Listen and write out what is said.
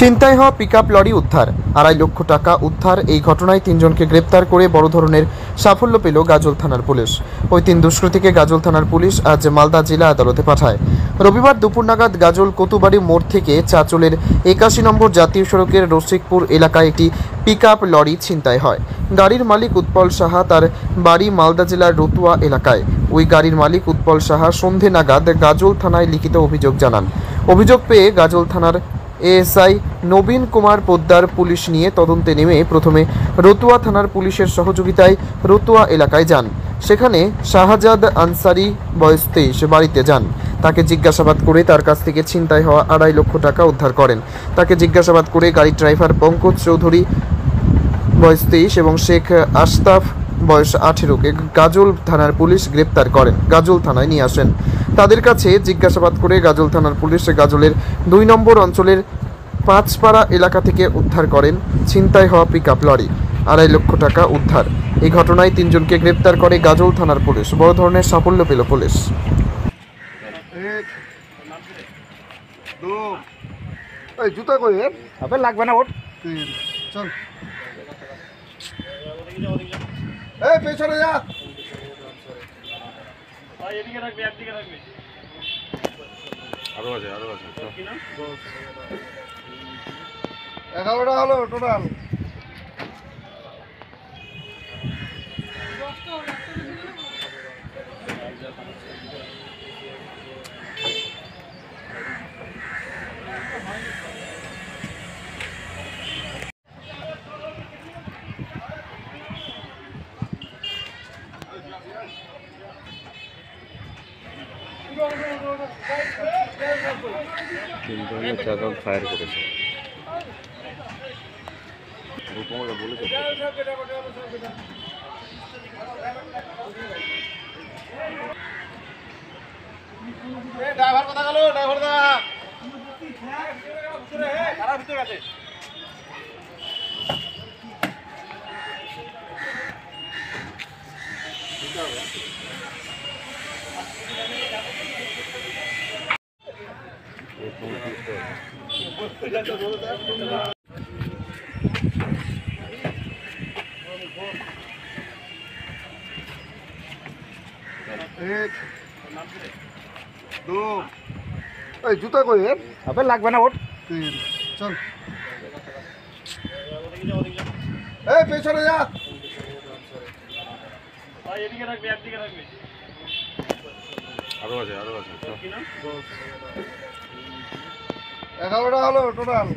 ছিনতাই হওয়া pickup lorry উদ্ধার, ২.৫ লক্ষ টাকা উদ্ধার। এই ঘটনায় ৩ জনকে গ্রেপ্তার করে বড় ধরনের সাফল্য পেল গাজল থানার পুলিশ। ওই ৩ দুষ্কৃতীকে গাজল থানার পুলিশ আজ মালদা জেলা আদালতে পাঠায়। রবিবার দুপুর নাগাদ গাজল কতুবাড়ি মোড় থেকে চাচলের ৮১ নম্বর জাতীয় সড়কের রসিকপুর এলাকায় একটি পিকআপ লরি ছিনতাই হয়। গাড়ির মালিক উৎপল সাহা, তার বাড়ি মালদা জেলার রতুয়া এলাকায়। ওই গাড়ির মালিক উৎপল সাহা সন্ধে নাগাদ গাজল থানায় লিখিত অভিযোগ জানান। অভিযোগ পেয়ে গাজল থানার এএসআই নবীন কুমার পোদ্দার পুলিশ নিয়ে তদন্তে নেমে প্রথমে রতুয়া থানার পুলিশের সহযোগিতায় রতুয়া এলাকায় যান। সেখানে শাহজাদ আনসারি বয়স 23 বাড়িতে যান। তাকে জিজ্ঞাসাবাদ করে তার কাছ থেকে ছিনতাই হওয়া ২.৫ লক্ষ টাকা উদ্ধার করেন। তাকে জিজ্ঞাসাবাদ করে গাড়ির ড্রাইভার পঙ্কজ চৌধুরী বয়স 23 এবং শেখ আশতাফ বয়স 18কে গাজল থানার পুলিশ গ্রেপ্তার করেন, গাজল থানায় নিয়ে আসেন। তাদের কাছে জিজ্ঞাসাবাদ করে গাজল থানার পুলিশ গাজলের ২ নম্বর অঞ্চলের পাঁচপাড়া এলাকা থেকে উদ্ধার করেন ছিনতাই হওয়া পিকআপ লরি। ২.৫ লক্ষ টাকা উদ্ধার। এই ঘটনায় ৩ জনকে গ্রেপ্তার করে গাজল থানার পুলিশ। বড় ধরনের সাফল্য পেল পুলিশ। জুতা কই আপে লাগবে না, ওঠ চল এই পেছনে যা, এদিকে রাখবি, একদিকে রাখবি, আরো আছে 11টা হলো টোটাল। ফায়ার করেছে। ড্রাইভার কথা গেল, ড্রাইভার দা কারা ভিতরে গেছে। জুতা কই আপে লাগবে না, ওঠ চল এই পেছনে যা, এদিকে রাখবি, একদিকে রাখবি, আরো আছে 11টা হলো টোটাল।